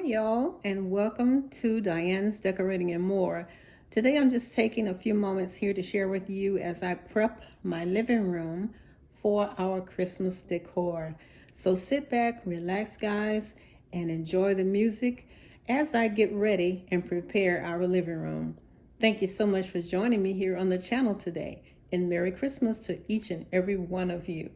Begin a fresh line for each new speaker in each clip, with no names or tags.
y'all, and welcome to Diane's Decorating and More. Today, I'm just taking a few moments here to share with you as I prep my living room for our Christmas decor. So sit back, relax, guys, and enjoy the music as I get ready and prepare our living room. Thank you so much for joining me here on the channel today, and Merry Christmas to each and every one of you.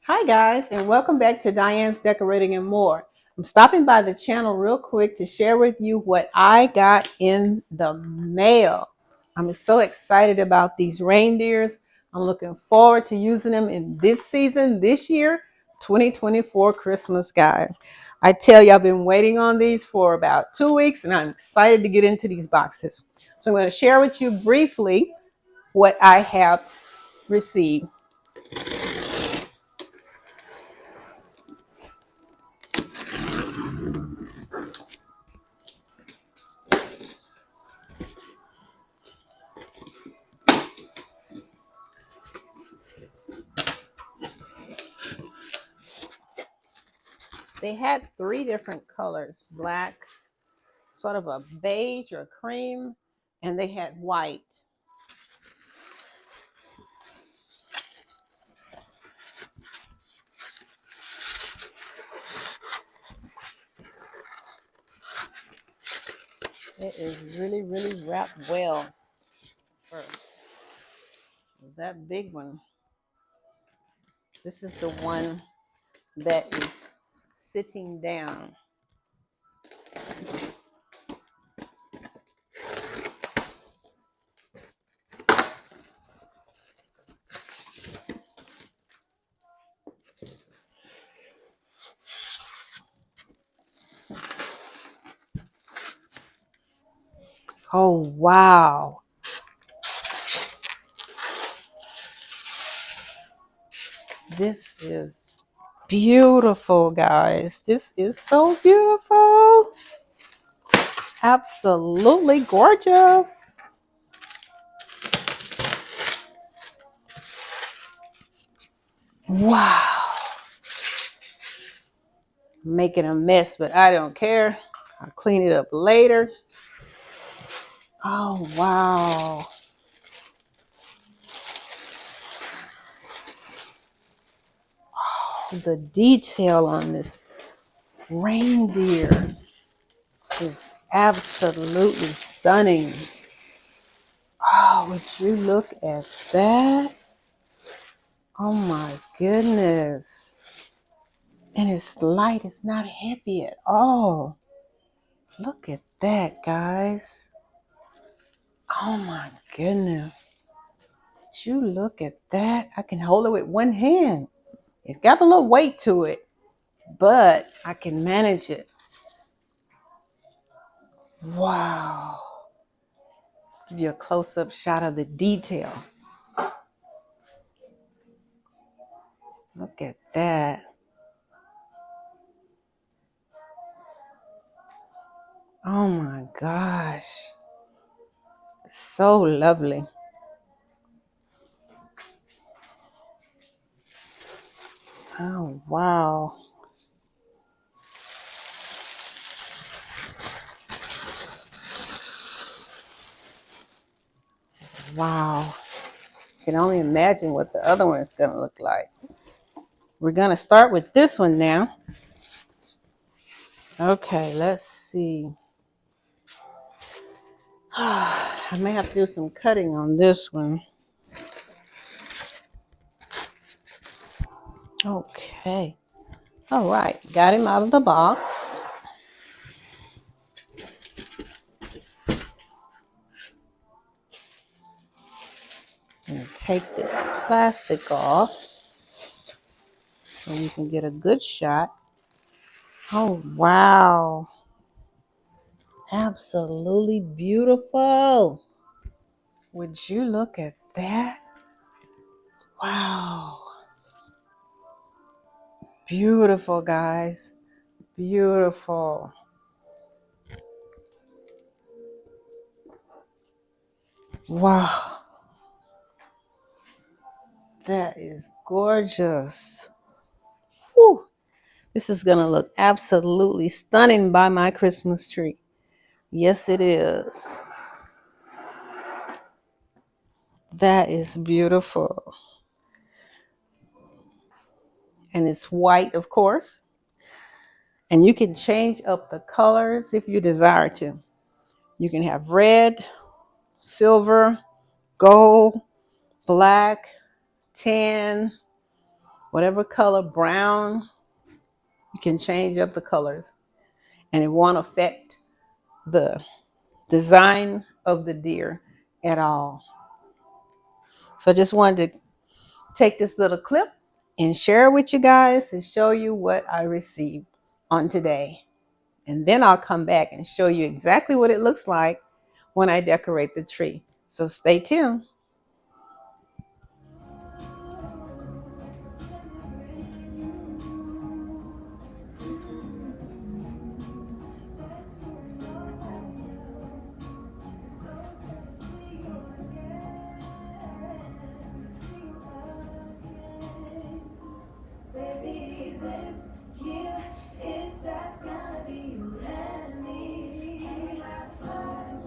Hi guys, and welcome back to Diane's Decorating and More. I'm stopping by the channel real quick to share with you what I got in the mail. I'm so excited about these reindeers. I'm looking forward to using them in this season, this year, 2024 Christmas, guys. I tell you, I've been waiting on these for about 2 weeks, and I'm excited to get into these boxes. So I'm going to share with you briefly what I have received. They had 3 different colors: black, sort of a beige or cream, and they had white. It is really, really wrapped well. First, that big one. This is the one that is sitting down. Oh, wow. This is beautiful, guys. This is so beautiful. Absolutely gorgeous. Wow. Making a mess, but I don't care. I'll clean it up later. Oh, wow. The detail on this reindeer is absolutely stunning. Oh, would you look at that? Oh my goodness. And it's light, it's not heavy at all. Look at that, guys. Oh my goodness. Would you look at that? I can hold it with one hand. It's got a little weight to it, but I can manage it. Wow. Give you a close-up shot of the detail. Look at that. Oh my gosh. So lovely. Oh, wow. Wow. I can only imagine what the other one is going to look like. We're going to start with this one now. Okay, let's see. I may have to do some cutting on this one. Okay. All right. Got him out of the box. And take this plastic off so you can get a good shot. Oh, wow. Absolutely beautiful. Would you look at that? Wow. Beautiful, guys. Beautiful. Wow. That is gorgeous. Whew. This is going to look absolutely stunning by my Christmas tree. Yes, it is. That is beautiful. And it's white, of course. And you can change up the colors if you desire to. You can have red, silver, gold, black, tan, whatever color, brown. You can change up the colors. And it won't affect the design of the deer at all. So I just wanted to take this little clip and share it with you guys and show you what I received on today. And then I'll come back and show you exactly what it looks like when I decorate the tree. So stay tuned.
Baby, this year it's just gonna be you and me. We have fun,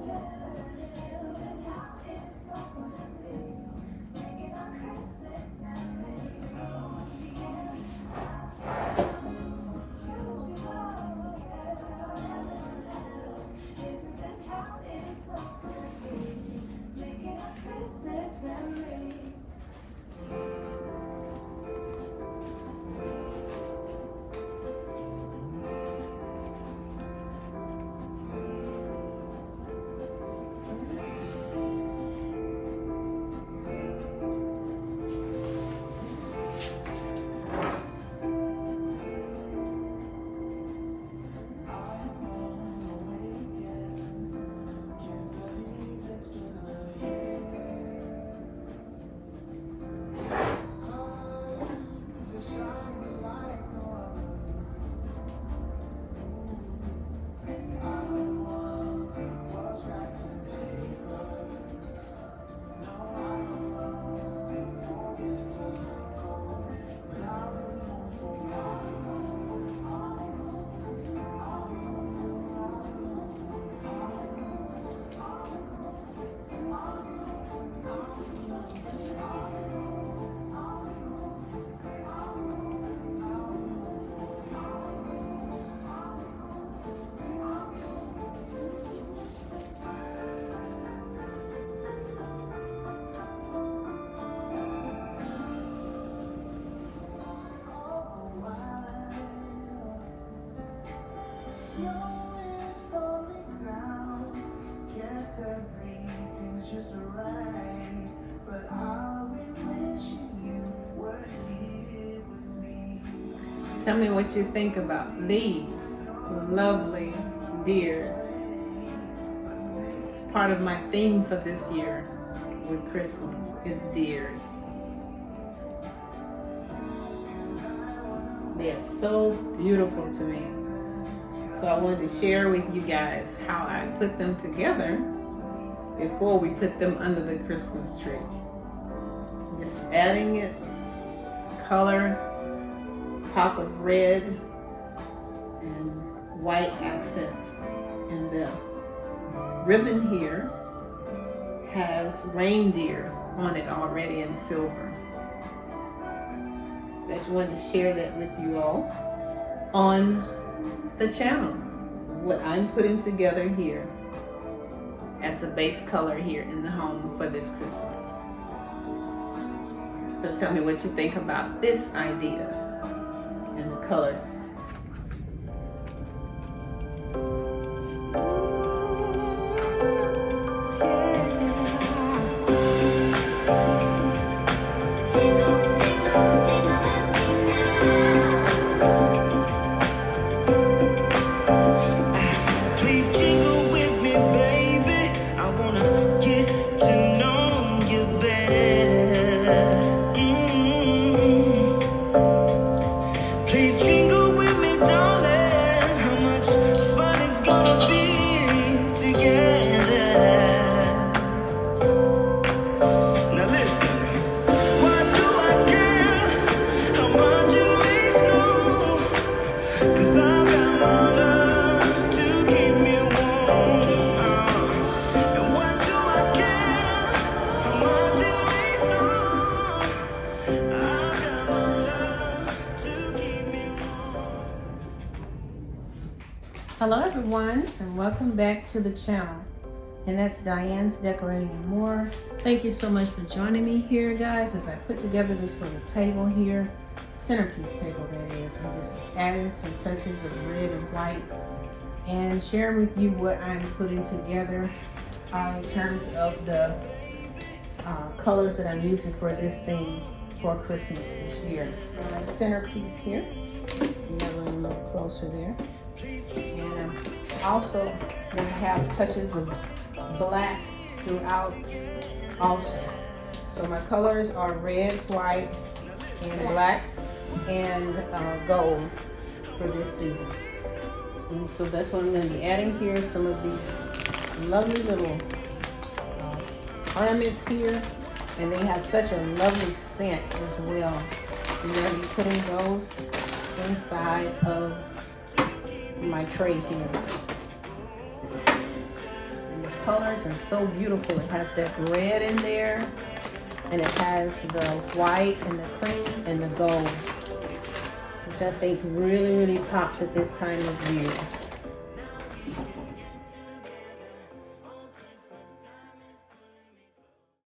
Tell me what you think about these lovely deers. It's part of my theme for this year with Christmas is deers. They are so beautiful to me. So I wanted to share with you guys how I put them together before we put them under the Christmas tree. Just adding it, color, pop of red and white accents. And the ribbon here has reindeer on it already in silver. I just wanted to share that with you all on the channel. What I'm putting together here as a base color here in the home for this Christmas. So tell me what you think about this idea and the colors. Hello everyone, and welcome back to the channel. And that's Diane's Decorating and More. Thank you so much for joining me here, guys, as I put together this little table here. Centerpiece table, that is. I'm just adding some touches of red and white and sharing with you what I'm putting together in terms of the colors that I'm using for this theme for Christmas this year. My centerpiece here, another one a little closer there. And also going to have touches of black throughout also. So my colors are red, white, and black, and gold for this season. And so that's what I'm going to be adding here. Some of these lovely little ornaments here, and they have such a lovely scent as well. I'm going to be putting those inside of my tray here. And the colors are so beautiful. It has that red in there, and it has the white and the cream and the gold, which I think really, really pops at this time of year.